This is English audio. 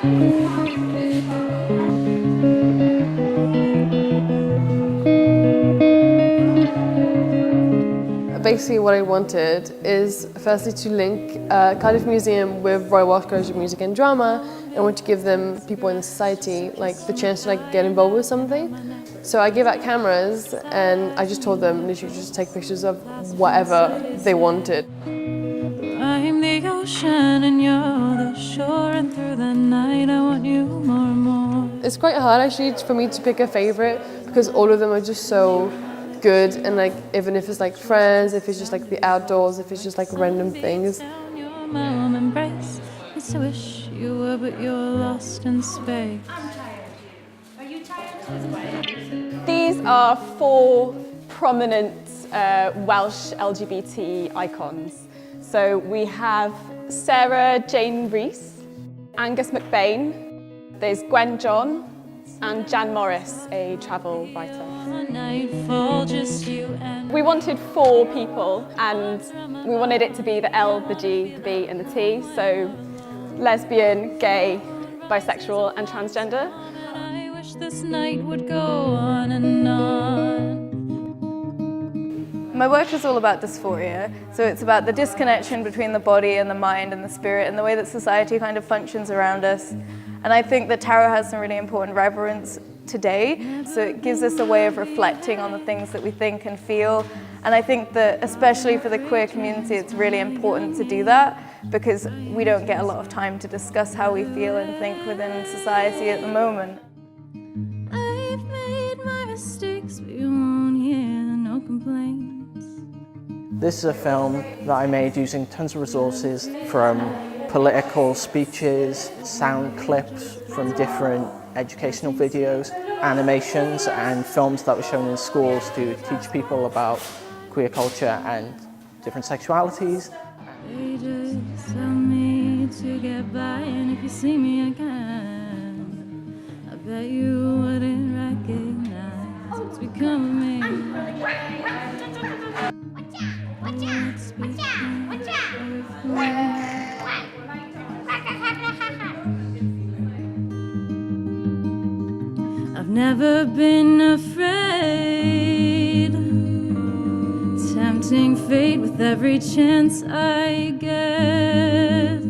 Basically what I wanted is firstly to link Cardiff Museum with Royal Welsh College of Music and Drama. I want to give them, people in the society, like the chance to get involved with something. So I gave out cameras and I just told them literally just take pictures of whatever they wanted. I'm the ocean and you're the shore, and through the night I want you more and more. It's quite hard actually for me to pick a favourite because all of them are just so good, and even if it's friends, if it's just the outdoors, if it's just random things. Your mom embrace. It's a wish you were, but you're lost in space. I'm tired. Are you tired? These are 4 prominent Welsh LGBT icons. So we have Sarah Jane Rees, Angus McBain, there's Gwen John, and Jan Morris, a travel writer. We wanted 4 people, and we wanted it to be the L, the G, the B, and the T. So lesbian, gay, bisexual, and transgender. I wish this night would go on and on. My work is all about dysphoria, so it's about the disconnection between the body and the mind and the spirit and the way that society kind of functions around us. And I think that tarot has some really important reverence today, so it gives us a way of reflecting on the things that we think and feel. And I think that especially for the queer community, it's really important to do that because we don't get a lot of time to discuss how we feel and think within society at the moment. I've made my mistakes, but you won't hear no complaints. This is a film that I made using tons of resources from political speeches, sound clips from different educational videos, animations and films that were shown in schools to teach people about queer culture and different sexualities. They just tell me to get by, and if you see me again, I bet you wouldn't recognize what's become of me. I've never been afraid, tempting fate with every chance I get.